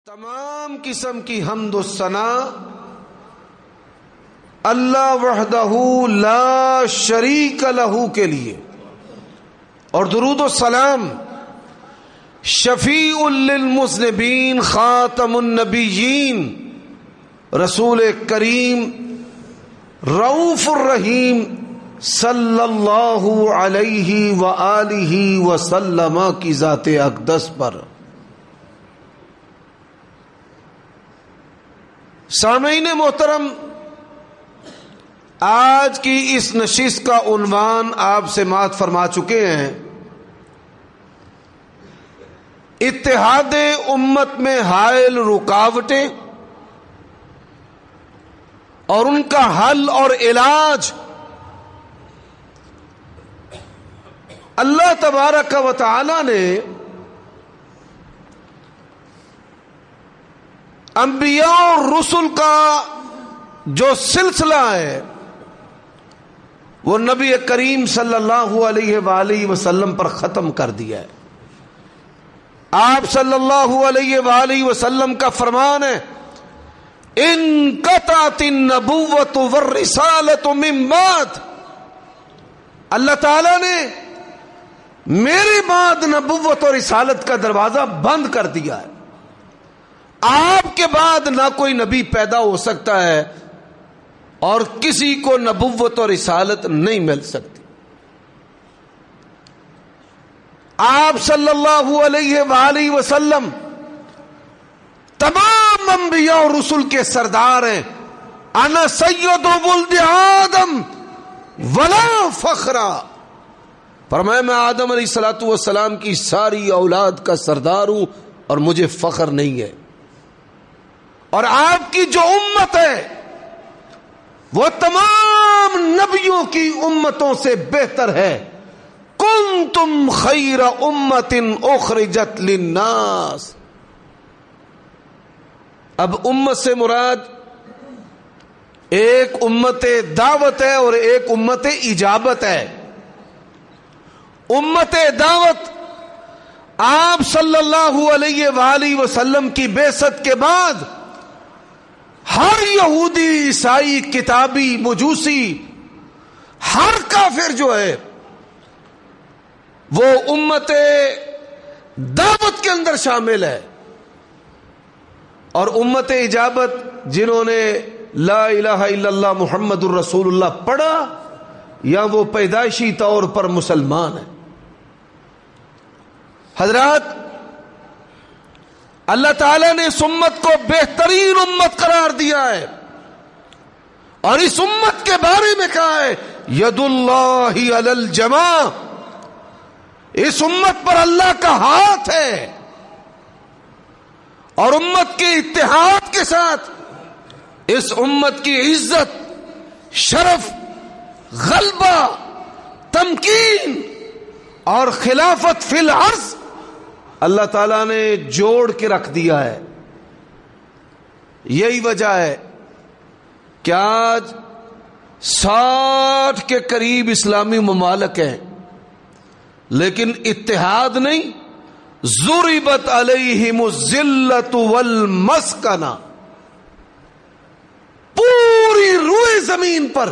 تمام قسم کی حمد و ثنا اللہ وحدہ لا شریک لہ کے لیے، اور درود و سلام شفیع للمذنبین خاتم النبیین رسول کریم رؤوف الرحیم صلی اللہ علیہ وآلہ وسلم کی ذات اقدس پر۔ سامعین محترم، آج کی اس نشست کا عنوان آپ سماعت فرما چکے ہیں، اتحاد امت میں حائل رکاوٹیں اور ان کا حل اور علاج۔ اللہ تبارک و تعالی نے انبیاء اور رسل کا جو سلسلہ ہے وہ نبی کریم صلی اللہ علیہ وآلہ وسلم پر ختم کر دیا ہے۔ آپ صلی اللہ علیہ وآلہ وسلم کا فرمان ہے، انقطعت النبوۃ والرسالۃ من بعد، اللہ تعالی نے میرے بعد نبوت اور رسالت کا دروازہ بند کر دیا ہے۔ آپ کے بعد نہ کوئی نبی پیدا ہو سکتا ہے اور کسی کو نبوت اور رسالت نہیں مل سکتی۔ آپ صلی اللہ علیہ وآلہ وسلم تمام انبیاء اور رسل کے سردار ہیں۔ انا سید ولد آدم ولا فخرا، فرمایا میں آدم علیہ الصلوۃ والسلام کی ساری اولاد کا سردار ہوں اور مجھے فخر نہیں ہے۔ اور آپ کی جو امت ہے وہ تمام نبیوں کی امتوں سے بہتر ہے۔ کنتم خیر امت اخرجت للناس۔ اب امت سے مراد ایک امت دعوت ہے اور ایک امت اجابت ہے۔ امت دعوت آپ صلی اللہ علیہ وآلہ وسلم کی بعثت کے بعد ہر یہودی، عیسائی، کتابی، مجوسی، ہر کافر جو ہے وہ امت دعوت کے اندر شامل ہے، اور امت اجابت جنہوں نے لا الہ الا اللہ محمد الرسول اللہ پڑھا یا وہ پیدائشی طور پر مسلمان ہیں۔ حضرات، اللہ تعالیٰ نے اس امت کو بہترین امت قرار دیا ہے، اور اس امت کے بارے میں کہا ہے ید اللہ علی الجماع، اس امت پر اللہ کا ہاتھ ہے، اور امت کے اتحاد کے ساتھ اس امت کی عزت، شرف، غلبہ، تمکین اور خلافت فی الارض اللہ تعالیٰ نے جوڑ کے رکھ دیا ہے۔ یہی وجہ ہے کہ آج 60 کے قریب اسلامی ممالک ہیں، لیکن اتحاد نہیں۔ ضربت علیہم الذلۃ والمسکنہ، پوری روئے زمین پر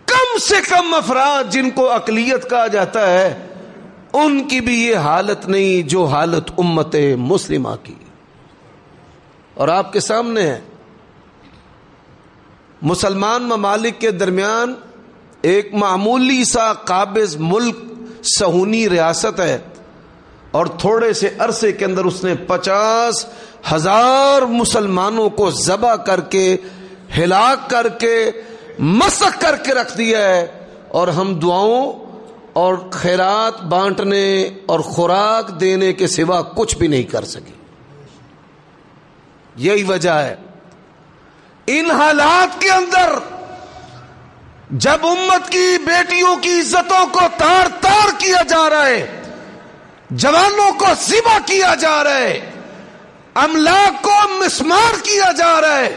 کم سے کم افراد جن کو اقلیت کہا جاتا ہے ان کی بھی یہ حالت نہیں جو حالت امت مسلمہ کی۔ اور آپ کے سامنے ہے، مسلمان ممالک کے درمیان ایک معمولی سا قابض ملک صہیونی ریاست ہے، اور تھوڑے سے عرصے کے اندر اس نے 50,000 مسلمانوں کو ذبح کر کے، ہلاک کر کے، مسخ کر کے رکھ دیا ہے، اور ہم دعاؤں اور خیرات بانٹنے اور خوراک دینے کے سوا کچھ بھی نہیں کر سکے۔ یہی وجہ ہے ان حالات کے اندر جب امت کی بیٹیوں کی عزتوں کو تار تار کیا جا رہا ہے، جوانوں کو ذبح کیا جا رہا ہے، املاک کو مسمار کیا جا رہا ہے،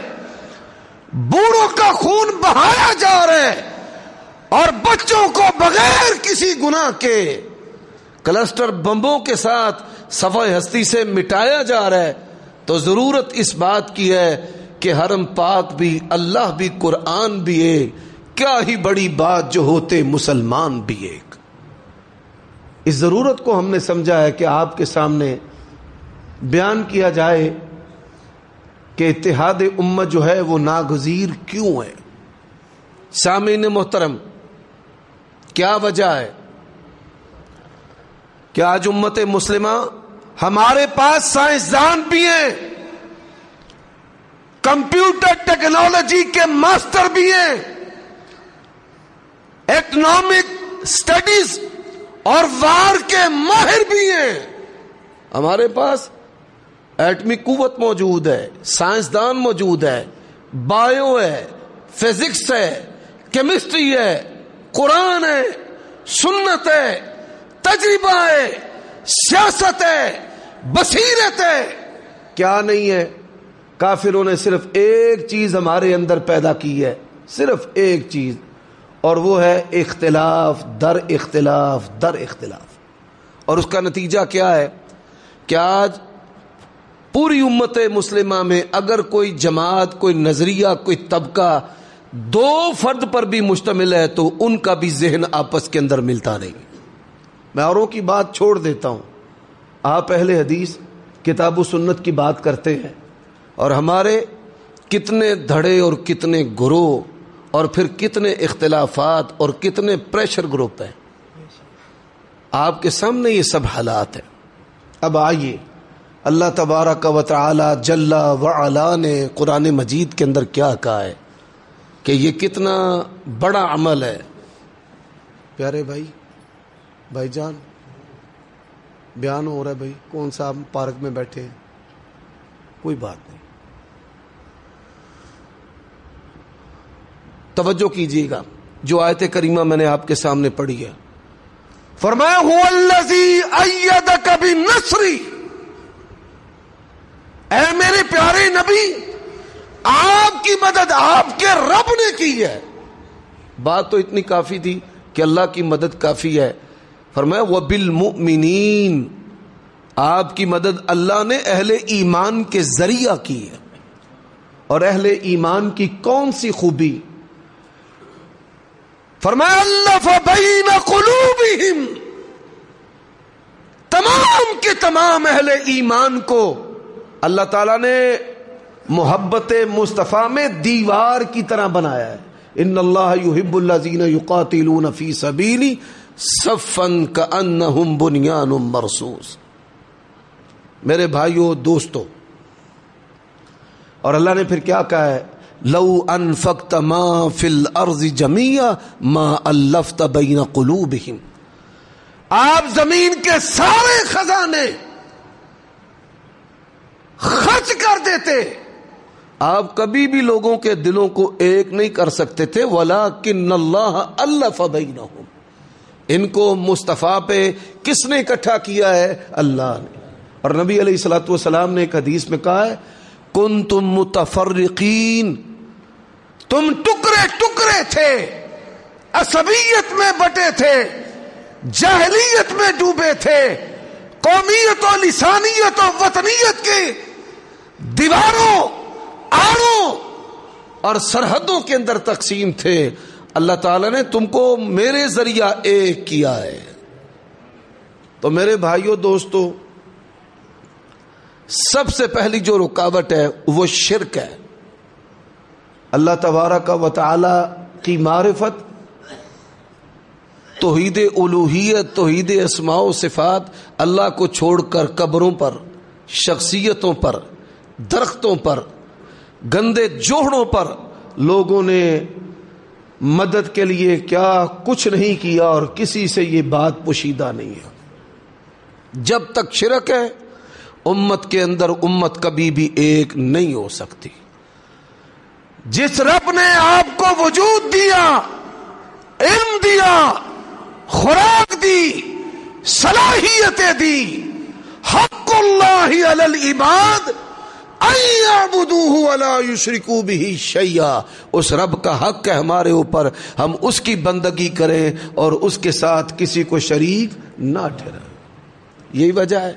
بوڑھوں کا خون بہایا جا رہا ہے، اور بچوں کو بغیر کسی گناہ کے کلسٹر بمبوں کے ساتھ صفحہ ہستی سے مٹایا جا رہا ہے، تو ضرورت اس بات کی ہے کہ حرم پاک بھی، اللہ بھی، قرآن بھی ایک، کیا ہی بڑی بات جو ہوتے مسلمان بھی ایک۔ اس ضرورت کو ہم نے سمجھا ہے کہ آپ کے سامنے بیان کیا جائے کہ اتحاد امت جو ہے وہ ناگزیر کیوں ہے۔ سامعین محترم، کیا وجہ ہے کہ آج امت مسلمہ، ہمارے پاس سائنسدان بھی ہیں، کمپیوٹر ٹیکنالوجی کے ماسٹر بھی ہیں، اکنامک سٹڈیز اور وار کے ماہر بھی ہیں، ہمارے پاس ایٹمی قوت موجود ہے، سائنسدان موجود ہے، بایو ہے، فزکس ہے، کیمسٹری ہے، قرآن ہے، سنت ہے، تجربہ ہے، سیاست ہے، بصیرت ہے، کیا نہیں ہے؟ کافروں نے صرف ایک چیز ہمارے اندر پیدا کی ہے، صرف ایک چیز، اور وہ ہے اختلاف در اختلاف در اختلاف۔ اور اس کا نتیجہ کیا ہے کہ آج پوری امت مسلمہ میں اگر کوئی جماعت، کوئی نظریہ، کوئی طبقہ 2 فرد پر بھی مشتمل ہے تو ان کا بھی ذہن آپس کے اندر ملتا نہیں۔ میں اوروں کی بات چھوڑ دیتا ہوں، آپ اہل حدیث کتاب و سنت کی بات کرتے ہیں، اور ہمارے کتنے دھڑے اور کتنے گروہ اور پھر کتنے اختلافات اور کتنے پریشر گروپ ہیں، آپ کے سامنے یہ سب حالات ہیں۔ اب آئیے، اللہ تبارک و تعالی جل وعلا نے قرآن مجید کے اندر کیا کہا ہے کہ یہ کتنا بڑا عمل ہے۔ پیارے بھائی جان، بیان ہو رہا ہے بھائی، کون سا آپ پارک میں بیٹھے ہیں؟ کوئی بات نہیں، توجہ کیجیے گا، جو آیت کریمہ میں نے آپ کے سامنے پڑھی ہے، فرمایا هو الذی ایدک بنصری، اے میرے پیارے نبی، آپ کی مدد آپ کے رب نے کی ہے۔ بات تو اتنی کافی تھی کہ اللہ کی مدد کافی ہے، فرمایا وبالمؤمنین، آپ کی مدد اللہ نے اہل ایمان کے ذریعہ کی ہے۔ اور اہل ایمان کی کون سی خوبی؟ فرمایا الف بین قلوبہم، تمام کے تمام اہل ایمان کو اللہ تعالیٰ نے محبت مصطفیٰ میں دیوار کی طرح بنایا ہے۔ ان اللہ یحب الذین یقاتلون فی سبیلہ صفا کأنہم بنیان مرصوص۔ میرے بھائیو، دوستو، اور اللہ نے پھر کیا کہا ہے؟ لو انفقت ما فی الارض جمیعا ما الفت بین قلوبہم، آپ زمین کے سارے خزانے خرچ کر دیتے، آپ کبھی بھی لوگوں کے دلوں کو ایک نہیں کر سکتے تھے، وَلَكِنَّ اللَّهَ أَلَّفَ بَيْنَهُمْ، ان کو مصطفیٰ پہ کس نے اکٹھا کیا ہے؟ اللہ نے۔ اور نبی علیہ الصلوۃ والسلام نے ایک حدیث میں کہا ہے کنتم متفرقین، تم ٹکڑے ٹکڑے تھے، عصبیت میں بٹے تھے، جاہلیت میں ڈوبے تھے، قومیت و لسانیت و وطنیت کے دیواروں، آڑوں اور سرحدوں کے اندر تقسیم تھے، اللہ تعالیٰ نے تم کو میرے ذریعہ ایک کیا ہے۔ تو میرے بھائیوں، دوستو، سب سے پہلی جو رکاوٹ ہے وہ شرک ہے۔ اللہ تبارک و تعالی کی معرفت، توحید الوہیت، توحید اسماء و صفات، اللہ کو چھوڑ کر قبروں پر، شخصیتوں پر، درختوں پر، گندے جوہڑوں پر لوگوں نے مدد کے لیے کیا کچھ نہیں کیا، اور کسی سے یہ بات پوشیدہ نہیں ہے۔ جب تک شرک ہے، امت کے اندر امت کبھی بھی ایک نہیں ہو سکتی۔ جس رب نے آپ کو وجود دیا، علم دیا، خوراک دی، صلاحیتیں دی، حق اللہ علی العباد ان یعبدوہ ولا یشرکوا بہ شیئا، اس رب کا حق ہے ہمارے اوپر ہم اس کی بندگی کریں اور اس کے ساتھ کسی کو شریک نہ ٹھہرائیں۔ یہی وجہ ہے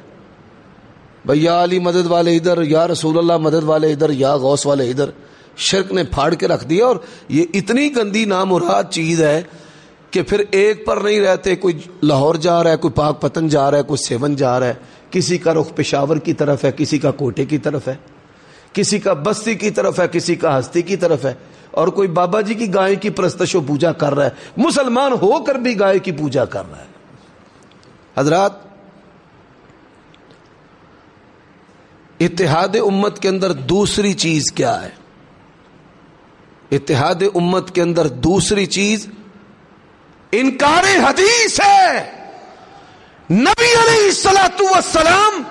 بھئی یا علی مدد والے ادھر، یا رسول اللہ مدد والے ادھر، یا غوث والے ادھر۔ شرک نے پھاڑ کے رکھ دیا، اور یہ اتنی گندی نامراد چیز ہے کہ پھر ایک پر نہیں رہتے، کوئی لاہور جا رہا ہے، کوئی پاک پتن جا رہا ہے، کوئی سیون جا رہا ہے، کسی کا رخ پشاور کی طرف ہے، کسی کا کوٹے کی طرف ہے، کسی کا بستی کی طرف ہے، کسی کا ہستی کی طرف ہے، اور کوئی بابا جی کی گائے کی پرستش و پوجا کر رہا ہے، مسلمان ہو کر بھی گائے کی پوجا کر رہا ہے۔ حضرات، اتحاد امت کے اندر دوسری چیز کیا ہے؟ اتحاد امت کے اندر دوسری چیز انکار حدیث ہے۔ نبی علیہ الصلوۃ والسلام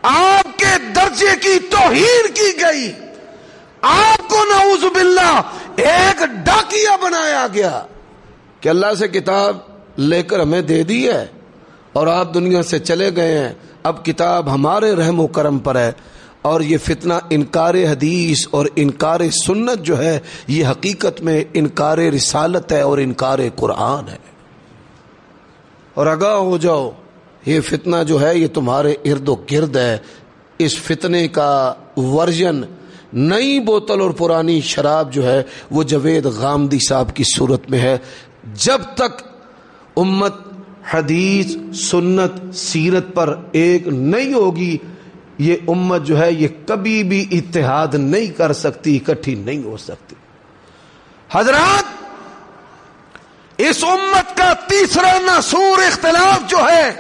آپ کے درجے کی توہین کی گئی، آپ کو نعوذ باللہ ایک ڈاکیا بنایا گیا کہ اللہ سے کتاب لے کر ہمیں دے دی ہے اور آپ دنیا سے چلے گئے ہیں، اب کتاب ہمارے رحم و کرم پر ہے۔ اور یہ فتنہ انکار حدیث اور انکار سنت جو ہے، یہ حقیقت میں انکار رسالت ہے اور انکار قرآن ہے۔ اور آگاہ ہو جاؤ، یہ فتنہ جو ہے یہ تمہارے ارد و گرد ہے۔ اس فتنے کا ورژن نئی بوتل اور پرانی شراب جو ہے وہ جاوید غامدی صاحب کی صورت میں ہے۔ جب تک امت حدیث سنت سیرت پر ایک نہیں ہوگی، یہ امت جو ہے یہ کبھی بھی اتحاد نہیں کر سکتی، اکٹھی نہیں ہو سکتی۔ حضرات، اس امت کا تیسرا ناسور اختلاف جو ہے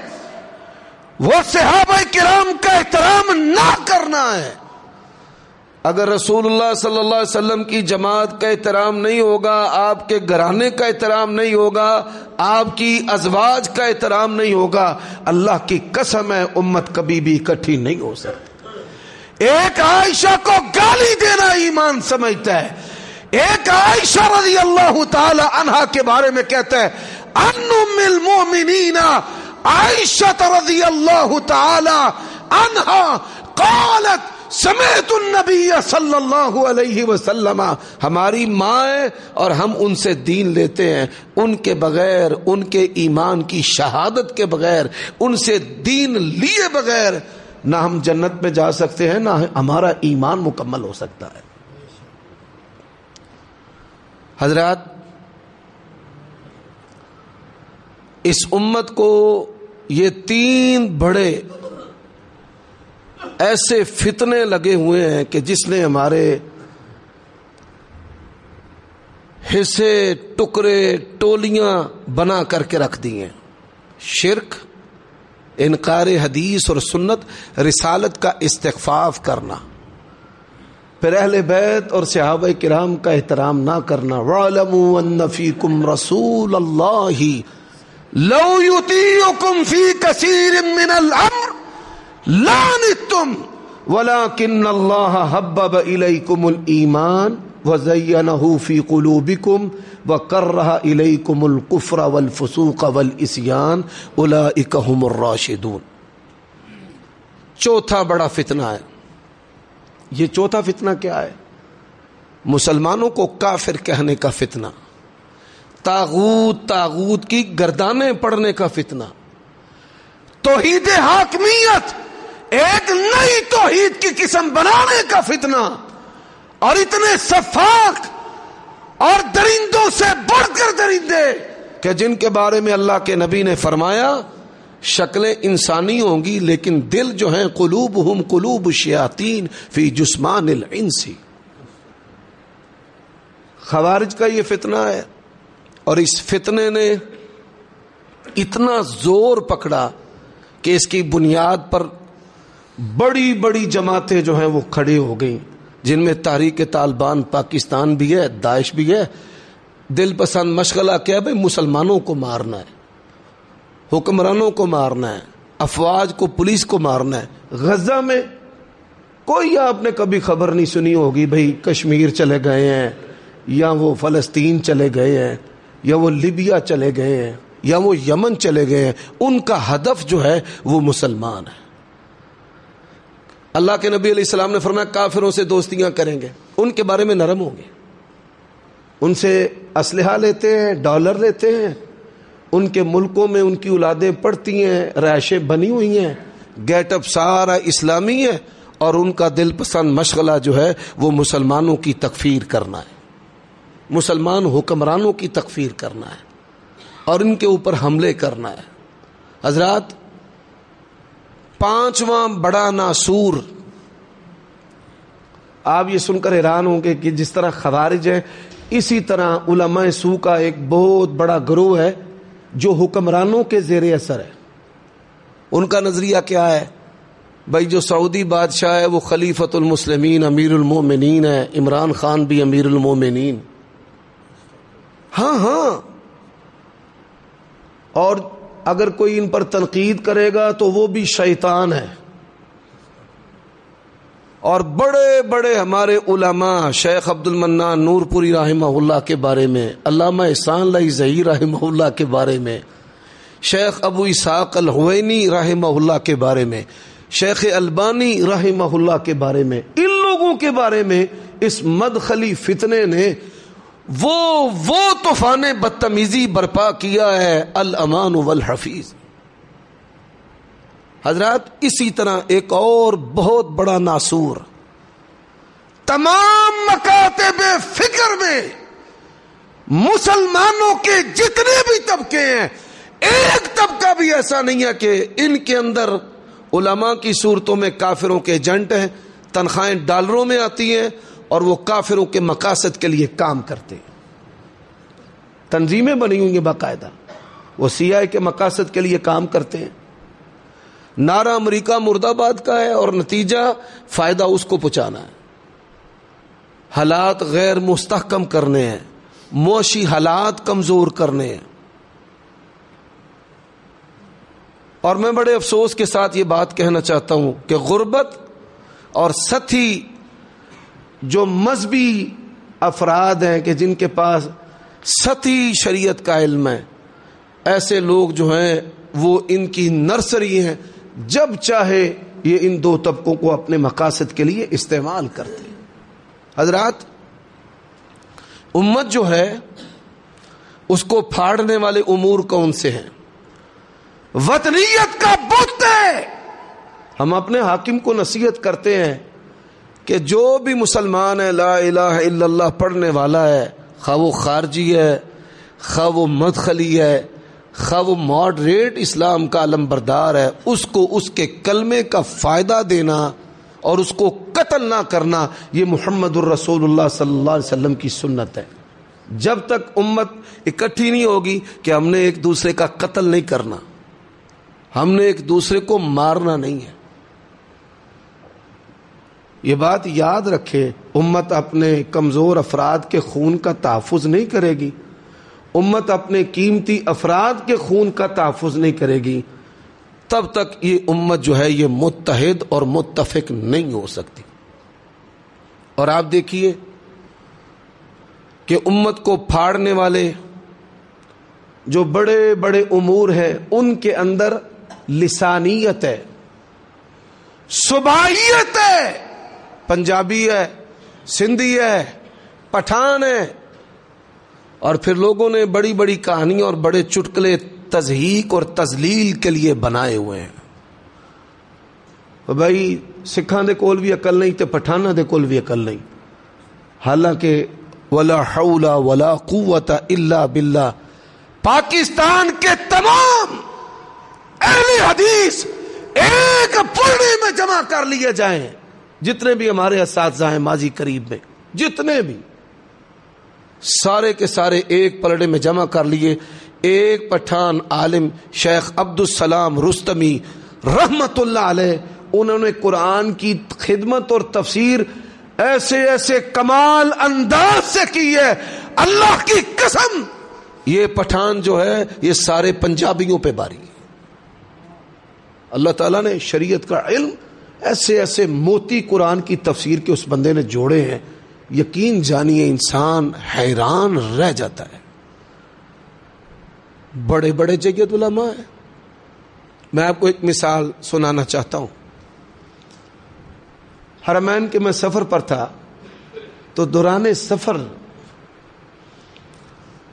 وہ صحابہ کرام کا احترام نہ کرنا ہے۔ اگر رسول اللہ صلی اللہ علیہ وسلم کی جماعت کا احترام نہیں ہوگا، آپ کے گھرانے کا احترام نہیں ہوگا، آپ کی ازواج کا احترام نہیں ہوگا، اللہ کی قسم ہے امت کبھی بھی اکٹھی نہیں ہو سکتی۔ ایک عائشہ کو گالی دینا ایمان سمجھتا ہے، ایک عائشہ رضی اللہ تعالی عنہا کے بارے میں کہتا ہے ان ام المؤمنین عائشہ رضی اللہ تعالی عنہا قالت سمعت النبی صلی اللہ علیہ وسلم، ہماری ماں ہے اور ہم ان سے دین لیتے ہیں، ان کے بغیر، ان کے ایمان کی شہادت کے بغیر، ان سے دین لیے بغیر نہ ہم جنت میں جا سکتے ہیں، نہ ہمارا ایمان مکمل ہو سکتا ہے۔ حضرات، اس امت کو یہ تین بڑے ایسے فتنے لگے ہوئے ہیں کہ جس نے ہمارے حصے ٹکڑے ٹولیاں بنا کر کے رکھ دی ہیں۔ شرک، انکار حدیث اور سنت، رسالت کا استخفاف کرنا، پھر اہل بیت اور صحابہ کرام کا احترام نہ کرنا۔ وَاعْلَمُوا أَنَّ فِيكُمْ رَسُولَ اللَّهِ لَوْ يُطِيعُكُمْ فِي كَثِيرٍ مِّنَ الْأَمْرِ لَعَنِتُّمْ وَلَكِنَّ اللَّهَ حَبَّبَ إِلَيْكُمُ الْإِيمَانَ وَزَيَّنَهُ فِي قُلُوبِكُمْ وَكَرَّهَ إِلَيْكُمُ الْكُفْرَ وَالْفُسُوقَ وَالْعِصْيَانَ أُولَئِكَ هُمُ الرَّاشِدُونَ۔ چوتھا بڑا فتنہ ہے۔ یہ چوتھا فتنہ کیا ہے؟ مسلمانوں کو کافر کہنے کا فتنہ، طاغوت کی گردانیں پڑنے کا فتنہ، توحید حاکمیت ایک نئی توحید کی قسم بنانے کا فتنہ، اور اتنے سفاک اور درندوں سے بڑھ کر درندے کہ جن کے بارے میں اللہ کے نبی نے فرمایا شکلیں انسانی ہوں گی لیکن دل جو ہیں قلوبہم قلوب الشیاطین فی جسمان الانس۔ خوارج کا یہ فتنہ ہے، اور اس فتنے نے اتنا زور پکڑا کہ اس کی بنیاد پر بڑی بڑی جماعتیں جو ہیں وہ کھڑی ہو گئیں، جن میں تحریک طالبان پاکستان بھی ہے، داعش بھی ہے۔ دل پسند مشغلہ کیا بھائی؟ مسلمانوں کو مارنا ہے، حکمرانوں کو مارنا ہے، افواج کو، پولیس کو مارنا ہے۔ غزہ میں کوئی آپ نے کبھی خبر نہیں سنی ہوگی بھئی کشمیر چلے گئے ہیں، یا وہ فلسطین چلے گئے ہیں، یا وہ لیبیا چلے گئے ہیں، یا وہ یمن چلے گئے ہیں۔ ان کا ہدف جو ہے وہ مسلمان ہے۔ اللہ کے نبی علیہ السلام نے فرمایا کافروں سے دوستیاں کریں گے، ان کے بارے میں نرم ہوں گے، ان سے اسلحہ لیتے ہیں، ڈالر لیتے ہیں، ان کے ملکوں میں ان کی اولادیں پڑھتی ہیں، رہائشیں بنی ہوئی ہیں، گیٹ اپ سارا اسلامی ہے، اور ان کا دل پسند مشغلہ جو ہے وہ مسلمانوں کی تکفیر کرنا ہے، مسلمان حکمرانوں کی تکفیر کرنا ہے اور ان کے اوپر حملے کرنا ہے۔ حضرات، پانچواں بڑا ناسور، آپ یہ سن کر حیران ہوں گے کہ جس طرح خوارج ہے اسی طرح علماء سو کا ایک بہت بڑا گروہ ہے جو حکمرانوں کے زیر اثر ہے۔ ان کا نظریہ کیا ہے؟ بھائی جو سعودی بادشاہ ہے وہ خلیفۃ المسلمین امیر المومنین ہے، عمران خان بھی امیر المومنین، ہاں، اور اگر کوئی ان پر تنقید کرے گا تو وہ بھی شیطان ہے۔ اور بڑے بڑے ہمارے علماء، شیخ عبد المنان نور پوری رحمہ اللہ کے بارے میں، علامہ احسان اللہ ظہیر رحمہ اللہ کے بارے میں، شیخ ابو اسحاق الحوینی رحمہ اللہ کے بارے میں، شیخ البانی رحمہ اللہ کے بارے میں، ان لوگوں کے بارے میں اس مدخلی فتنے نے وہ طوفان بدتمیزی برپا کیا ہے، الامان والحفیظ۔ حضرات، اسی طرح ایک اور بہت بڑا ناسور، تمام مکاتب فکر میں مسلمانوں کے جتنے بھی طبقے ہیں، ایک طبقہ بھی ایسا نہیں ہے کہ ان کے اندر علماء کی صورتوں میں کافروں کے ایجنٹ ہیں، تنخواہیں ڈالروں میں آتی ہیں اور وہ کافروں کے مقاصد کے لیے کام کرتے ہیں، تنظیمیں بنی ہوئی ہیں باقاعدہ، وہ CIA کے مقاصد کے لیے کام کرتے ہیں۔ نعرہ امریکہ مرد آباد کا ہے اور نتیجہ فائدہ اس کو پہنچانا ہے، حالات غیر مستحکم کرنے ہیں، معاشی حالات کمزور کرنے ہیں۔ اور میں بڑے افسوس کے ساتھ یہ بات کہنا چاہتا ہوں کہ غربت اور سطحی جو مذہبی افراد ہیں کہ جن کے پاس سطحی شریعت کا علم ہے، ایسے لوگ جو ہیں وہ ان کی نرسری ہیں، جب چاہے یہ ان دو طبقوں کو اپنے مقاصد کے لیے استعمال کرتے ہیں۔ حضرات، امت جو ہے اس کو پھاڑنے والے امور کون سے ہیں؟ وطنیت کا بت ہے۔ ہم اپنے حاکم کو نصیحت کرتے ہیں کہ جو بھی مسلمان ہے لا الہ الا اللہ پڑھنے والا ہے، خواہ وہ خارجی ہے، خواہ وہ مدخلی ہے، خواہ وہ ماڈریٹ اسلام کا علم بردار ہے، اس کو اس کے کلمے کا فائدہ دینا اور اس کو قتل نہ کرنا، یہ محمد الرسول اللہ صلی اللہ علیہ وسلم کی سنت ہے۔ جب تک امت اکٹھی نہیں ہوگی کہ ہم نے ایک دوسرے کا قتل نہیں کرنا، ہم نے ایک دوسرے کو مارنا نہیں ہے۔ یہ بات یاد رکھے، امت اپنے کمزور افراد کے خون کا تحفظ نہیں کرے گی، امت اپنے قیمتی افراد کے خون کا تحفظ نہیں کرے گی، تب تک یہ امت جو ہے یہ متحد اور متفق نہیں ہو سکتی۔ اور آپ دیکھیے کہ امت کو پھاڑنے والے جو بڑے بڑے امور ہیں ان کے اندر لسانیت ہے، صوبائیت ہے، پنجابی ہے، سندھی ہے، پٹھان ہے، اور پھر لوگوں نے بڑی بڑی کہانیاں اور بڑے چٹکلے تضحیک اور تذلیل کے لیے بنائے ہوئے ہیں۔ بھائی سکھاں دے کول بھی عقل نہیں تے پٹھاناں دے کول بھی عقل نہیں، حالانکہ ولا حول ولا قوت الا باللہ پاکستان کے تمام اہل حدیث ایک پڑھنے میں جمع کر لیے جائیں، جتنے بھی ہمارے اساتذہ ہیں ماضی قریب میں، جتنے بھی سارے کے سارے ایک پلڑے میں جمع کر لیے، ایک پٹھان عالم شیخ عبدالسلام رستمی رحمت اللہ علیہ، انہوں نے قرآن کی خدمت اور تفسیر ایسے ایسے کمال انداز سے کی ہے، اللہ کی قسم یہ پٹھان جو ہے یہ سارے پنجابیوں پہ باری ہے۔ اللہ تعالیٰ نے شریعت کا علم ایسے ایسے موتی قرآن کی تفسیر کے اس بندے نے جوڑے ہیں، یقین جانیے انسان حیران رہ جاتا ہے۔ بڑے بڑے جید علماء ہیں۔ میں آپ کو ایک مثال سنانا چاہتا ہوں۔ حرمین کے میں سفر پر تھا تو دوران سفر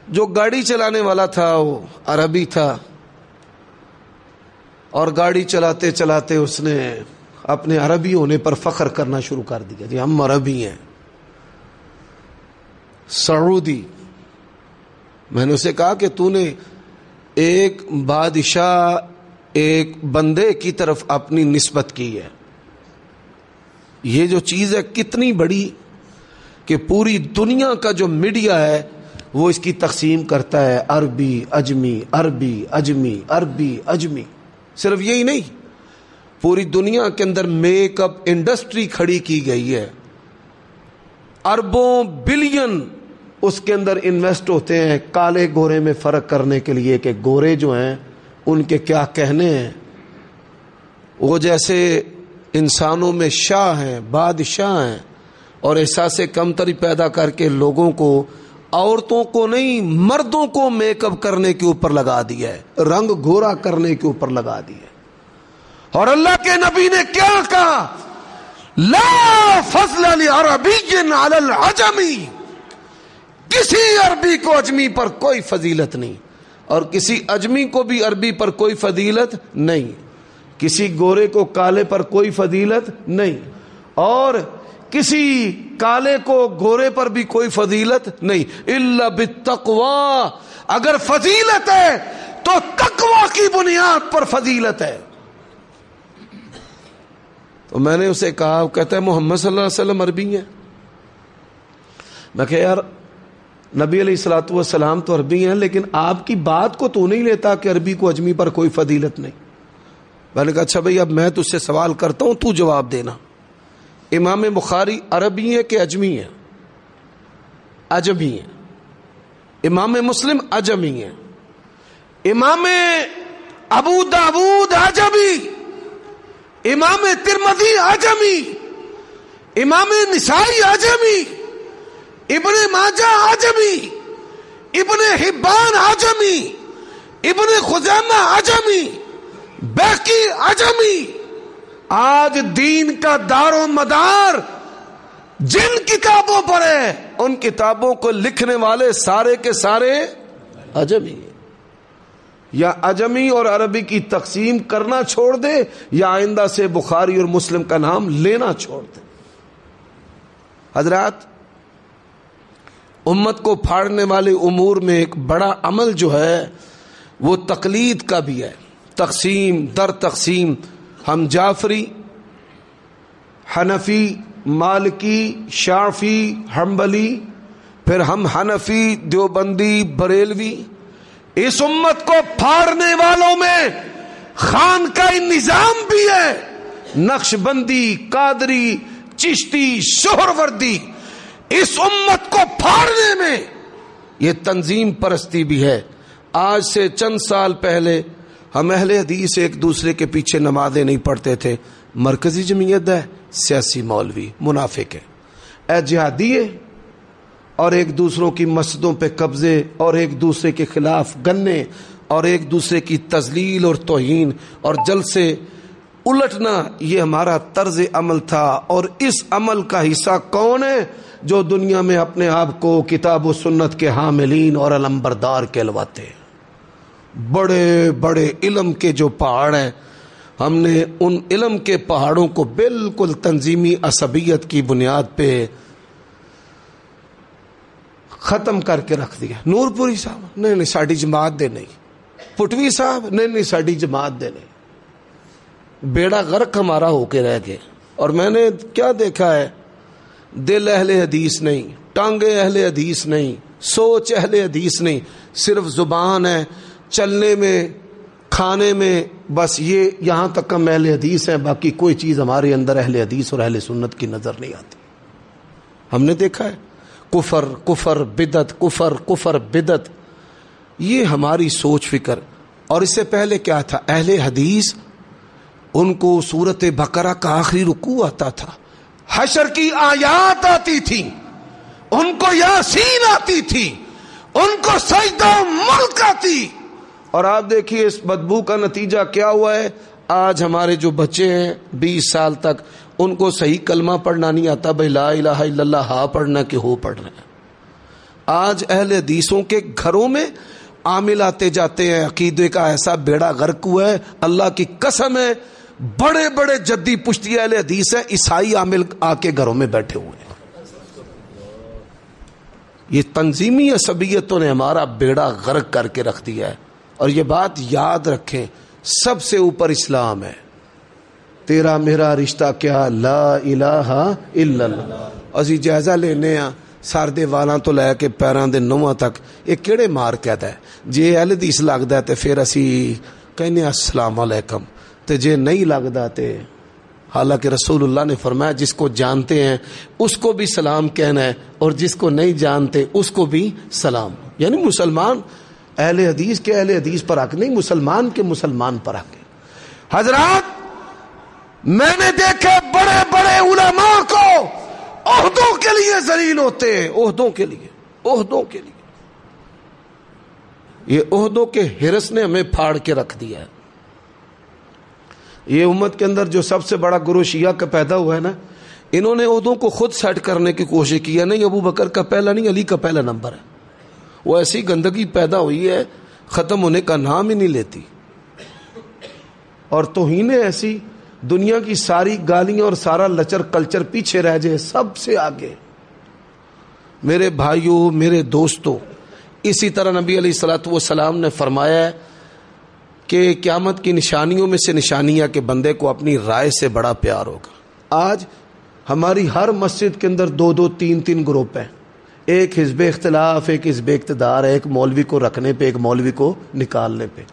جو گاڑی چلانے والا تھا وہ عربی تھا، اور گاڑی چلاتے چلاتے اس نے اپنے عربی ہونے پر فخر کرنا شروع کر دیا، جی ہم عربی ہیں، سعودی۔ میں نے اسے کہا کہ تو نے ایک بادشاہ، ایک بندے کی طرف اپنی نسبت کی ہے، یہ جو چیز ہے کتنی بڑی کہ پوری دنیا کا جو میڈیا ہے وہ اس کی تقسیم کرتا ہے، عربی اجمی، عربی اجمی، عربی اجمی۔ صرف یہی نہیں، پوری دنیا کے اندر میک اپ انڈسٹری کھڑی کی گئی ہے، اربوں بلین اس کے اندر انویسٹ ہوتے ہیں کالے گورے میں فرق کرنے کے لیے کہ گورے جو ہیں ان کے کیا کہنے ہیں، وہ جیسے انسانوں میں شاہ ہیں، بادشاہ ہیں، اور احساس کمتری پیدا کر کے لوگوں کو، عورتوں کو نہیں مردوں کو میک اپ کرنے کے اوپر لگا دیا ہے، رنگ گورا کرنے کے اوپر لگا دیا ہے۔ اور اللہ کے نبی نے کیا کہا؟ لا فضل لعربی علی العجمی، کسی عربی کو اجمی پر کوئی فضیلت نہیں، اور کسی اجمی کو بھی عربی پر کوئی فضیلت نہیں، کسی گورے کو کالے پر کوئی فضیلت نہیں، اور کسی کالے کو گورے پر بھی کوئی فضیلت نہیں، الا بالتقوی، اگر فضیلت ہے تو تقوی کی بنیاد پر فضیلت ہے۔ تو میں نے اسے کہا، وہ کہتا ہے محمد صلی اللہ علیہ وسلم عربی ہیں۔ میں کہا یار نبی علیہ الصلوۃ والسلام تو عربی ہیں، لیکن آپ کی بات کو تو نہیں لیتا کہ عربی کو اجمی پر کوئی فضیلت نہیں۔ میں نے کہا اچھا بھائی اب میں تجھ سے سوال کرتا ہوں، تو جواب دینا، امام بخاری عربی ہے کہ اجمی ہے؟ اجمی ہے۔ امام مسلم اجمی ہے۔ امام ابو داود اجمی، امام ترمذی اجمی، امام نسائی اجمی، ابن ماجہ اجمی، ابن حبان اجمی، ابن خزیمہ اجمی، بیہقی اجمی۔ آج دین کا دار و مدار جن کتابوں پر ہے، ان کتابوں کو لکھنے والے سارے کے سارے اجمی ہیں۔ یا اجمی اور عربی کی تقسیم کرنا چھوڑ دے، یا آئندہ سے بخاری اور مسلم کا نام لینا چھوڑ دے۔ حضرات، امت کو پھاڑنے والے امور میں ایک بڑا عمل جو ہے وہ تقلید کا بھی ہے، تقسیم در تقسیم، ہم جعفری، حنفی، مالکی، شافعی، حنبلی، پھر ہم حنفی، دیوبندی، بریلوی۔ اس امت کو پھاڑنے والوں میں خانقاہ نظام بھی ہے، نقش بندی، قادری، چشتی، سہروردی۔ اس امت کو پھاڑنے میں یہ تنظیم پرستی بھی ہے۔ آج سے چند سال پہلے ہم اہل حدیث ایک دوسرے کے پیچھے نمازیں نہیں پڑھتے تھے، مرکزی جمعیت ہے، سیاسی مولوی منافق ہے، اے جہادی ہے، اور ایک دوسروں کی مسجدوں پہ قبضے، اور ایک دوسرے کے خلاف گنے، اور ایک دوسرے کی تذلیل اور توہین اور جلسے الٹنا، یہ ہمارا طرز عمل تھا۔ اور اس عمل کا حصہ کون ہے؟ جو دنیا میں اپنے آپ کو کتاب و سنت کے حاملین اور علمبردار کہلواتے ہیں۔ بڑے بڑے علم کے جو پہاڑ ہیں، ہم نے ان علم کے پہاڑوں کو بالکل تنظیمی عصبیت کی بنیاد پہ ختم کر کے رکھ دیا۔ نور پوری صاحب نہیں ساڈی جماعت دے نہیں، پٹوی صاحب نہیں ساڈی جماعت دے نہیں، بیڑا غرق ہمارا ہو کے رہ گئے۔ اور میں نے کیا دیکھا ہے، دل اہل حدیث نہیں، ٹانگیں اہل حدیث نہیں، سوچ اہل حدیث نہیں، صرف زبان ہے، چلنے میں، کھانے میں، بس یہ یہاں تک ہم اہل حدیث ہیں، باقی کوئی چیز ہمارے اندر اہل حدیث اور اہل سنت کی نظر نہیں آتی۔ ہم نے دیکھا ہے کفر کفر بدعت، کفر کفر بدعت، یہ ہماری سوچ فکر۔ اور اس سے پہلے کیا تھا؟ اہل حدیث ان کو سورت بقرہ کا آخری رکوع آتا تھا، حشر کی آیات آتی تھی، ان کو یاسین آتی تھی، ان کو سجدہ ملک آتی۔ اور آپ دیکھیے اس بدبو کا نتیجہ کیا ہوا ہے۔ آج ہمارے جو بچے ہیں 20 سال تک، ان کو صحیح کلمہ پڑھنا نہیں آتا، بھائی لا الہ الا اللہ ہا پڑھنا کہ ہو پڑھنا ہے۔ آج اہل حدیثوں کے گھروں میں عامل آتے جاتے ہیں، عقیدے کا ایسا بیڑا غرق ہوا ہے، اللہ کی قسم ہے بڑے بڑے جدی پشتی اہل حدیث ہیں، عیسائی عامل آ کے گھروں میں بیٹھے ہوئے ہیں۔ یہ تنظیمی عصبیتوں نے ہمارا بیڑا غرق کر کے رکھ دیا ہے۔ اور یہ بات یاد رکھیں، سب سے اوپر اسلام ہے، تیرا میرا رشتہ کیا لا الہ الا اللہ۔ اسی جائزہ لینے ہاں سر دے والاں تو لے کے پیراں دے نواں تک یہ کیڑے مار کہتا ہے، جے اہل حدیث لگدا ہے تے پھر اسی کہنے السلام علیکم، تے جے نہیں لگدا تے حالانکہ رسول اللہ نے فرمایا جس کو جانتے ہیں اس کو بھی سلام کہنا ہے اور جس کو نہیں جانتے اس کو بھی سلام۔ یعنی مسلمان اہل حدیث کے اہل حدیث پر حق نہیں، مسلمان کے مسلمان پر حق ہے۔ حضرات میں نے دیکھے بڑے بڑے علماء کو عہدوں کے لیے ذلیل ہوتے ہیں، عہدوں کے لیے، عہدوں کے لیے۔ یہ عہدوں کے ہرس نے ہمیں پھاڑ کے رکھ دیا ہے۔ یہ امت کے اندر جو سب سے بڑا گروہ شیعہ کا پیدا ہوا ہے نا، انہوں نے عہدوں کو خود سیٹ کرنے کی کوشش کی ہے۔ نہیں ابو بکر کا پہلا نہیں، علی کا پہلا نمبر ہے۔ وہ ایسی گندگی پیدا ہوئی ہے ختم ہونے کا نام ہی نہیں لیتی، اور توہین ایسی، دنیا کی ساری گالیاں اور سارا لچر کلچر پیچھے رہ جائے، سب سے آگے۔ میرے بھائیوں، میرے دوستوں، اسی طرح نبی علیہ الصلوۃ والسلام نے فرمایا ہے کہ قیامت کی نشانیوں میں سے نشانیاں کہ بندے کو اپنی رائے سے بڑا پیار ہوگا۔ آج ہماری ہر مسجد کے اندر دو دو تین تین گروپ ہیں، ایک حزب اختلاف، ایک حزب اقتدار، ایک مولوی کو رکھنے پہ، ایک مولوی کو نکالنے پہ۔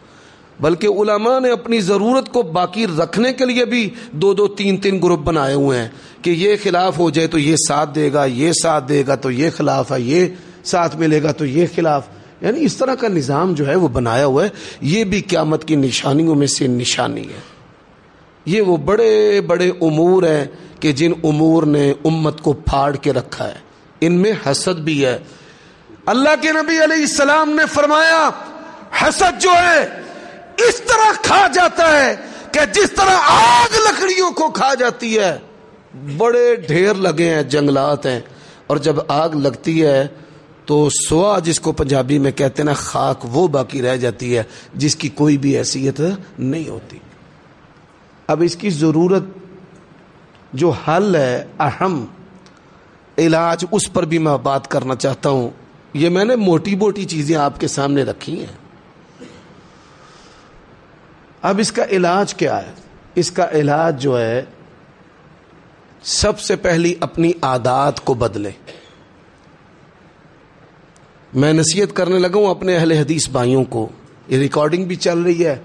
بلکہ علماء نے اپنی ضرورت کو باقی رکھنے کے لیے بھی دو دو تین تین گروپ بنائے ہوئے ہیں کہ یہ خلاف ہو جائے تو یہ ساتھ دے گا، یہ ساتھ دے گا تو یہ خلاف ہے، یہ ساتھ ملے گا تو یہ خلاف۔ یعنی اس طرح کا نظام جو ہے وہ بنایا ہوا ہے۔ یہ بھی قیامت کی نشانیوں میں سے نشانی ہے۔ یہ وہ بڑے بڑے امور ہیں کہ جن امور نے امت کو پھاڑ کے رکھا ہے، ان میں حسد بھی ہے۔ اللہ کے نبی علیہ السلام نے فرمایا حسد جو ہے اس طرح کھا جاتا ہے کہ جس طرح آگ لکڑیوں کو کھا جاتی ہے۔ بڑے ڈھیر لگے ہیں، جنگلات ہیں، اور جب آگ لگتی ہے تو سوا جس کو پنجابی میں کہتے ہیں نا خاک، وہ باقی رہ جاتی ہے جس کی کوئی بھی حیثیت نہیں ہوتی۔ اب اس کی ضرورت جو حل ہے، اہم علاج، اس پر بھی میں بات کرنا چاہتا ہوں۔ یہ میں نے موٹی موٹی چیزیں آپ کے سامنے رکھی ہیں۔ اب اس کا علاج کیا ہے؟ اس کا علاج جو ہے، سب سے پہلی اپنی عادات کو بدلے۔ میں نصیحت کرنے لگا ہوں اپنے اہل حدیث بھائیوں کو، یہ ریکارڈنگ بھی چل رہی ہے،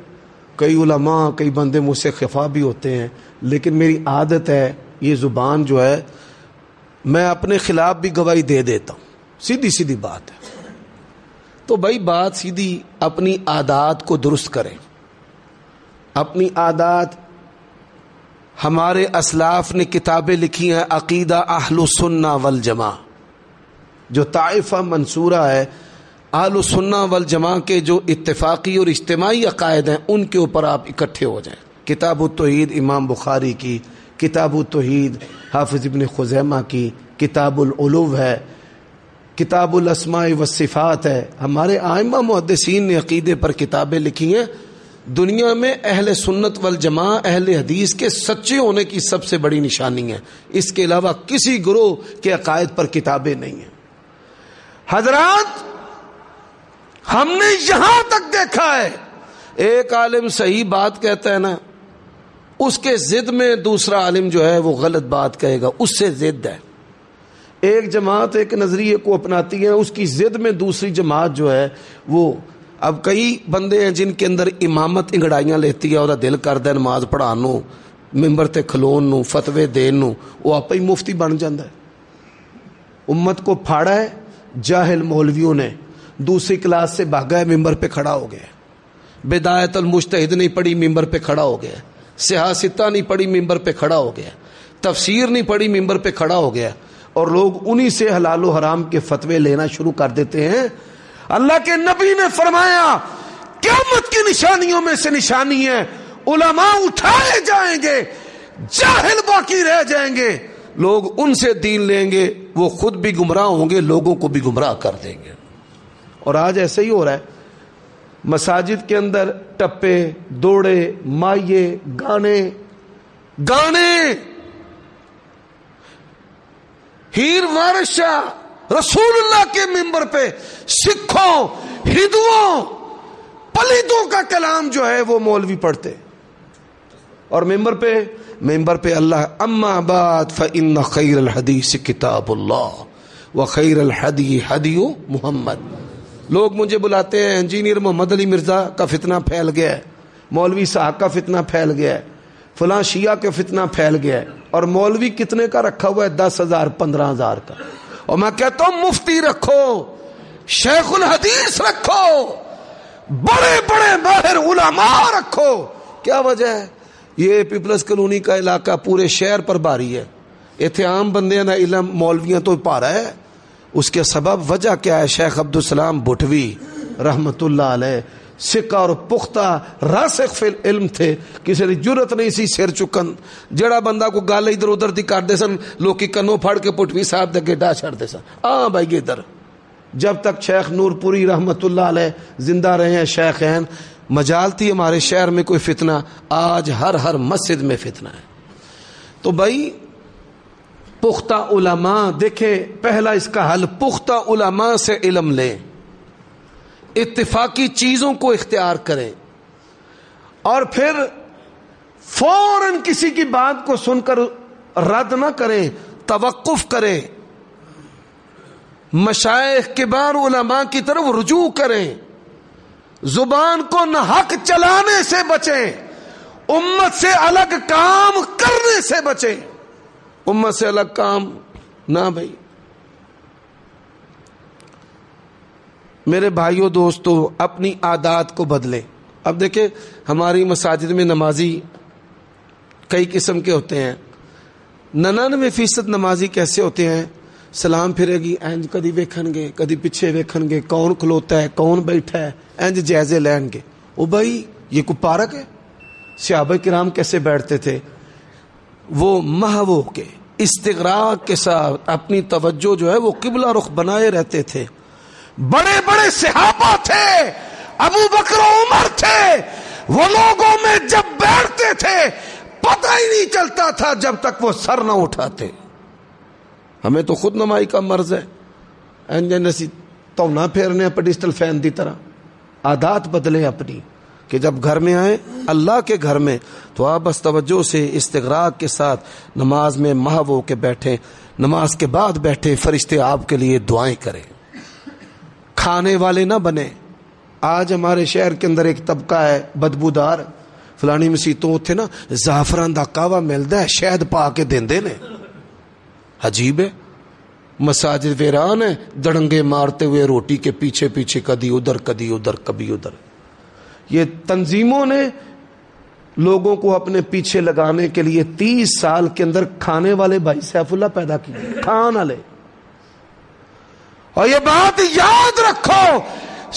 کئی علماء، کئی بندے مجھ سے خفا بھی ہوتے ہیں، لیکن میری عادت ہے یہ زبان جو ہے میں اپنے خلاف بھی گواہی دے دیتا ہوں، سیدھی سیدھی بات ہے۔ تو بھائی بات سیدھی، اپنی عادات کو درست کریں۔ اپنی عادات، ہمارے اسلاف نے کتابیں لکھی ہیں، عقیدہ اہل السنہ والجماع، جو طائفہ منصورہ ہے، اہل السنہ والجماع کے جو اتفاقی اور اجتماعی عقائد ہیں ان کے اوپر آپ اکٹھے ہو جائیں۔ کتاب التوحید امام بخاری کی، کتاب التوحید حافظ ابن خزیمہ کی، کتاب العلو ہے، کتاب الاسماء والصفات ہے۔ ہمارے ائمہ محدثین نے عقیدے پر کتابیں لکھی ہیں۔ دنیا میں اہل سنت والجماع، اہل حدیث کے سچے ہونے کی سب سے بڑی نشانی ہے۔ اس کے علاوہ کسی گروہ کے عقائد پر کتابیں نہیں ہیں۔ حضرات، ہم نے یہاں تک دیکھا ہے، ایک عالم صحیح بات کہتا ہے نا، اس کے ضد میں دوسرا عالم جو ہے وہ غلط بات کہے گا، اس سے ضد ہے۔ ایک جماعت ایک نظریے کو اپناتی ہے، اس کی ضد میں دوسری جماعت جو ہے وہ، اب کئی بندے ہیں جن کے اندر امامت انگڑائیاں لیتی ہے، اور دل کر دے نماز پڑھانو، ممبر تے کھلون نو، فتوے دین نو، وہ آپ ہی مفتی بن جاندہ ہے۔ امت کو پھاڑا ہے جاہل مولویوں نے، دوسری کلاس سے بھاگا ہے، ممبر پہ کھڑا ہو گیا۔ بدایت المجتہد نہیں پڑھی، ممبر پہ کھڑا ہو گیا۔ سیاستہ نہیں پڑھی، ممبر پہ کھڑا ہو گیا۔ تفسیر نہیں پڑھی، ممبر پہ کھڑا ہو گیا، اور لوگ انہی سے حلال و حرام کے فتوے لینا شروع کر دیتے ہیں۔ اللہ کے نبی نے فرمایا قیامت کی نشانیوں میں سے نشانی ہے، علماء اٹھائے جائیں گے جاہل باقی رہ جائیں گے، لوگ ان سے دین لیں گے، وہ خود بھی گمراہ ہوں گے، لوگوں کو بھی گمراہ کر دیں گے۔ اور آج ایسے ہی ہو رہا ہے، مساجد کے اندر ٹپے، دوڑے، مائیے، گانے ہیر وارث شاہ رسول اللہ کے ممبر پہ سکھوں، ہندوؤں، پلیتوں کا کلام جو ہے وہ مولوی پڑھتے، اور ممبر پہ اللہ اما بعد فإن خیر الحدیث کتاب اللہ وخیر الہدی ہدی محمد۔ لوگ مجھے بلاتے ہیں، انجینئر محمد علی مرزا کا فتنہ پھیل گیا ہے، مولوی صاحب کا فتنہ پھیل گیا ہے، فلاں شیعہ کا فتنہ پھیل گیا ہے، اور مولوی کتنے کا رکھا ہوا ہے؟ 10,000 15,000 کا۔ اور میں کہتا ہوں مفتی رکھو، شیخ الحدیث رکھو، بڑے بڑے ماہر علماء رکھو۔ کیا وجہ ہے؟ یہ پیپلز کالونی کا علاقہ پورے شہر پر بھاری ہے، اتنے عام بندے نا علم مولویاں تو پا رہا ہے۔ اس کے سبب وجہ کیا ہے؟ شیخ عبدالسلام بھٹوی رحمت اللہ علیہ سکہ اور پختہ راسخ فی علم تھے، کسی نے جرت نہیں سی سر چکن، جڑا بندہ کو گال ادھر ادھر دی کر دے سن، لوگ کی کنوں پھاڑ کے پٹوی صاحب دے کے ڈا چھڑ دے سن، ہاں بھائی ادھر۔ جب تک شیخ نور پوری رحمت اللہ علیہ زندہ رہے ہیں شیخین، مجال تھی ہمارے شہر میں کوئی فتنہ، آج ہر مسجد میں فتنہ ہے۔ تو بھائی پختہ علماء، دیکھیں پہلا اس کا حل، پختہ علماء سے علم لیں، اتفاقی چیزوں کو اختیار کریں، اور پھر فوراً کسی کی بات کو سن کر رد نہ کریں، توقف کریں، مشائخ کبار علماء کی طرف رجوع کریں، زبان کو نہ حق چلانے سے بچیں، امت سے الگ کام کرنے سے بچیں، امت سے الگ کام نہ بھائی۔ میرے بھائیوں دوستو، اپنی عادات کو بدلیں۔ اب دیکھیں ہماری مساجد میں نمازی کئی قسم کے ہوتے ہیں، 99% نمازی کیسے ہوتے ہیں؟ سلام پھرے گی اینج کدی ویکھن گے، کدی پیچھے ویکھن گے، کون کھلوتا ہے کون بیٹھا ہے، اینج جائزے لین گے۔ او بھائی یہ کوئی پارک ہے؟ صحابہ کرام کیسے بیٹھتے تھے؟ وہ محو کے استغراق کے ساتھ اپنی توجہ جو ہے وہ قبلہ رخ بنائے رہتے تھے۔ بڑے بڑے صحابہ تھے، ابو بکر و عمر تھے، وہ لوگوں میں جب بیٹھتے تھے پتہ ہی نہیں چلتا تھا جب تک وہ سر نہ اٹھاتے۔ ہمیں تو خود نمائی کا مرض ہے، نسی تو نہ پھیرنے پڈسٹل فین دی طرح۔ عادات بدلے اپنی، کہ جب گھر میں آئیں اللہ کے گھر میں تو آپ بس توجہ سے استغراق کے ساتھ نماز میں محو ہو کے بیٹھیں، نماز کے بعد بیٹھے فرشتے آپ کے لیے دعائیں کریں، کھانے والے نہ بنے۔ آج ہمارے شہر کے اندر ایک طبقہ ہے بدبودار، فلانی مسیتوں اتنے نا زعفران دا قہوہ ملتا ہے، شہد پا کے دیندے نے، عجیب ہے۔ مساجد ویران ہے، دڑنگے مارتے ہوئے روٹی کے پیچھے پیچھے، کدی ادھر کدی ادھر کبھی ادھر۔ یہ تنظیموں نے لوگوں کو اپنے پیچھے لگانے کے لیے 30 سال کے اندر کھانے والے بھائی سیف اللہ پیدا کیے، کھان والے۔ اور یہ بات یاد رکھو،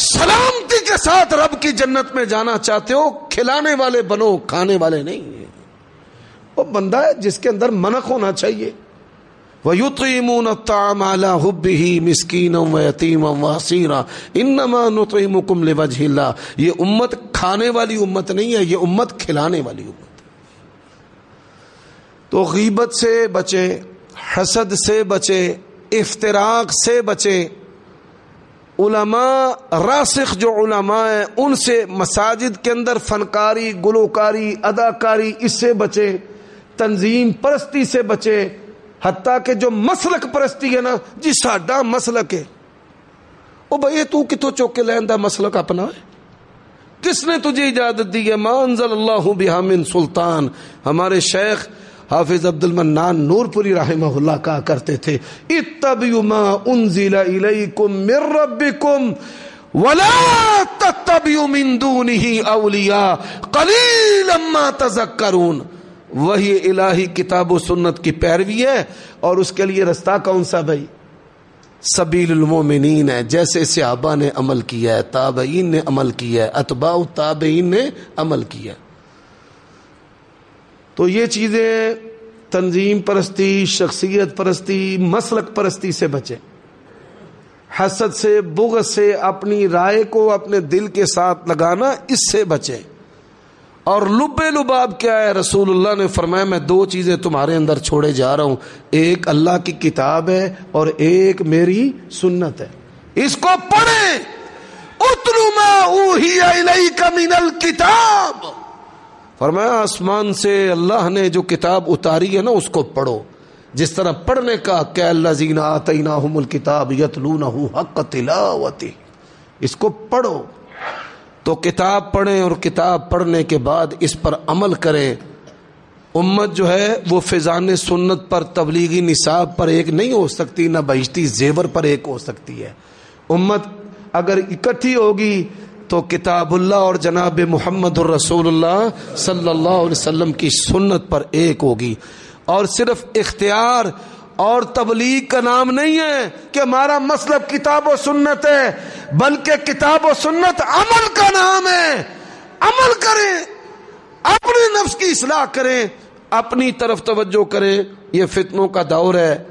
سلامتی کے ساتھ رب کی جنت میں جانا چاہتے ہو، کھلانے والے بنو، کھانے والے نہیں۔ وہ بندہ ہے جس کے اندر منق ہونا چاہیے۔ وَيُطْعِمُونَ الطَّعَامَ عَلَىٰ حُبِّهِ مِسْكِينًا وَيَتِيمًا وَأَسِيرًا إِنَّمَا نُطْعِمُكُمْ لِوَجْهِ اللَّهِ۔ یہ امت کھانے والی امت نہیں ہے، یہ امت کھلانے والی امت ہے۔ تو غیبت سے بچیں، حسد سے بچیں، افتراق سے بچیں۔ علماء راسخ جو علماء ہیں ان سے مساجد کے اندر فنکاری، گلوکاری، اداکاری اس سے بچیں، تنظیم پرستی سے بچیں، حتیٰ کہ جو مسلک پرستی ہے نا، جی ساڈا مسلک ہے، او بھئی تو کتوں چوک کے لیندا مسلک اپنا ہے؟ کس نے تجھے اجازت دی ہے؟ ما انزل اللہ بہا من سلطان۔ ہمارے شیخ حافظ عبد المنان نور پوری رحمہ اللہ کہا کرتے تھے، اتبعوا ما انزل الیکم من ربکم ولا تتبعوا من دونہ اولیاء قلیلا ما تذکرون۔ وہی الہی کتاب و سنت کی پیروی ہے، اور اس کے لیے رستہ کون سا بھائی؟ سبیل المومنین ہے، جیسے صحابہ نے عمل کیا ہے، تابعین نے عمل کیا ہے، اتباع تابعین نے عمل کیا ہے۔ تو یہ چیزیں تنظیم پرستی، شخصیت پرستی، مسلک پرستی سے بچیں، حسد سے، بغض سے، اپنی رائے کو اپنے دل کے ساتھ لگانا، اس سے بچیں۔ اور لب لباب کیا ہے؟ رسول اللہ نے فرمایا میں دو چیزیں تمہارے اندر چھوڑے جا رہا ہوں، ایک اللہ کی کتاب ہے اور ایک میری سنت ہے، اس کو پڑھیں۔ اتل ما اوحی الیک من الکتاب، فرمایا آسمان سے اللہ نے جو کتاب اتاری ہے نا اس کو پڑھو، جس طرح پڑھنے کا کہ الذین آتیناہم الکتاب یتلونہ حق تلاوتہ، اس کو پڑھو۔ تو کتاب پڑھیں اور کتاب پڑھنے کے بعد اس پر عمل کریں۔ امت جو ہے وہ فیضان سنت پر، تبلیغی نصاب پر ایک نہیں ہو سکتی، نہ بہشتی زیور پر ایک ہو سکتی ہے۔ امت اگر اکٹھی ہوگی تو کتاب اللہ اور جناب محمد الرسول اللہ صلی اللہ علیہ وسلم کی سنت پر ایک ہوگی۔ اور صرف اختیار اور تبلیغ کا نام نہیں ہے کہ ہمارا مطلب کتاب و سنت ہے، بلکہ کتاب و سنت عمل کا نام ہے۔ عمل کریں، اپنے نفس کی اصلاح کریں، اپنی طرف توجہ کریں۔ یہ فتنوں کا دور ہے۔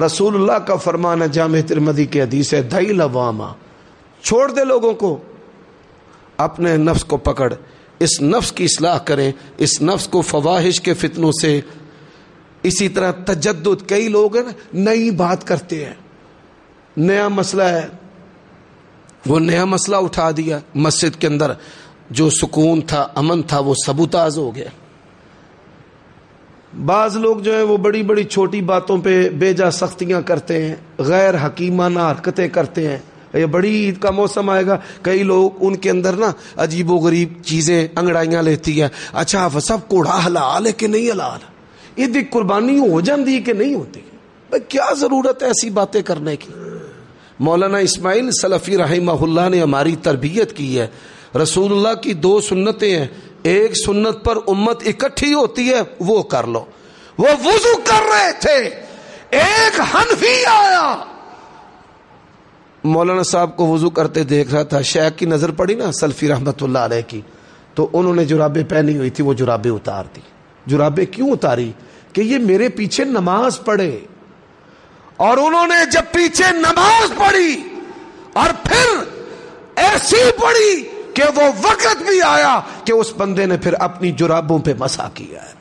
رسول اللہ کا فرمان ہے، جامع ترمذی کی حدیث ہے، دعی لواما، چھوڑ دے لوگوں کو، اپنے نفس کو پکڑ، اس نفس کی اصلاح کریں، اس نفس کو فواحش کے فتنوں سے۔ اسی طرح تجدد، کئی لوگ ہیں نئی بات کرتے ہیں، نیا مسئلہ ہے، وہ نیا مسئلہ اٹھا دیا، مسجد کے اندر جو سکون تھا، امن تھا، وہ سبوتاز ہو گیا۔ بعض لوگ جو ہیں وہ بڑی بڑی چھوٹی باتوں پہ بے جا سختیاں کرتے ہیں، غیر حکیمانہ حرکتیں کرتے ہیں۔ یہ بڑی عید کا موسم آئے گا، کئی لوگ ان کے اندر نا عجیب و غریب چیزیں انگڑائیاں لیتی ہیں۔ اچھا سب کوڑا حلال ہے کہ نہیں حلال؟ عید قربانی ہو جاندی کہ نہیں ہوتی؟ بھائی کیا ضرورت ہے ایسی باتیں کرنے کی؟ مولانا اسماعیل سلفی رحمہ اللہ نے ہماری تربیت کی ہے۔ رسول اللہ کی دو سنتیں ہیں، ایک سنت پر امت اکٹھی ہوتی ہے، وہ کر لو۔ وہ وضو کر رہے تھے، ایک حنفی آیا، مولانا صاحب کو وضو کرتے دیکھ رہا تھا، شیخ کی نظر پڑی نا سلفی رحمت اللہ علیہ کی، تو انہوں نے جرابیں پہنی ہوئی تھی، وہ جرابیں اتار دی۔ جرابیں کیوں اتاری؟ کہ یہ میرے پیچھے نماز پڑھے۔ اور انہوں نے جب پیچھے نماز پڑھی اور پھر ایسی پڑھی کہ وہ وقت بھی آیا کہ اس بندے نے پھر اپنی جرابوں پہ مسح کیا ہے۔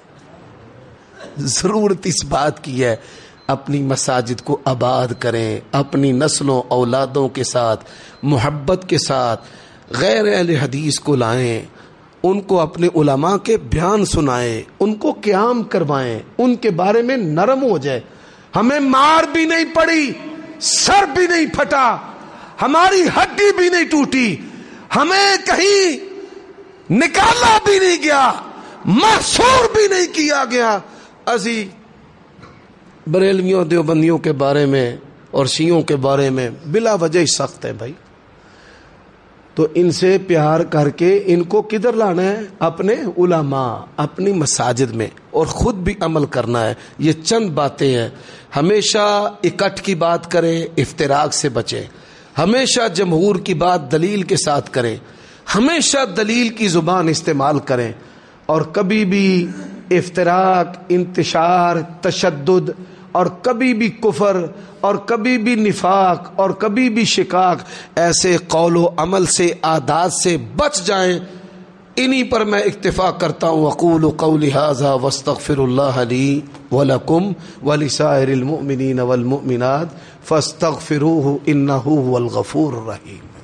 ضرورت اس بات کی ہے اپنی مساجد کو آباد کریں، اپنی نسلوں اولادوں کے ساتھ محبت کے ساتھ غیر اہل حدیث کو لائیں، ان کو اپنے علماء کے بیان سنائیں، ان کو قیام کروائیں، ان کے بارے میں نرم ہو جائے۔ ہمیں مار بھی نہیں پڑی، سر بھی نہیں پھٹا، ہماری ہڈی بھی نہیں ٹوٹی، ہمیں کہیں نکالا بھی نہیں گیا، محصور بھی نہیں کیا گیا۔ اسی بریلویوں دیوبندیوں کے بارے میں اور شیعوں کے بارے میں بلا وجہ ہی سخت ہے بھائی۔ تو ان سے پیار کر کے ان کو کدھر لانا ہے؟ اپنے علماء، اپنی مساجد میں، اور خود بھی عمل کرنا ہے۔ یہ چند باتیں ہیں۔ ہمیشہ اکٹھ کی بات کریں، افتراق سے بچیں۔ ہمیشہ جمہور کی بات دلیل کے ساتھ کریں، ہمیشہ دلیل کی زبان استعمال کریں، اور کبھی بھی افتراق، انتشار، تشدد، اور کبھی بھی کفر، اور کبھی بھی نفاق، اور کبھی بھی شقاق، ایسے قول و عمل سے، عادات سے بچ جائیں۔ انہی پر میں اکتفا کرتا ہوں۔ اقول قولی ھذا واستغفر اللہ لی ولکم ولسائر المؤمنین والمؤمنات فاستغفروہ انہ هو الغفور الرحیم۔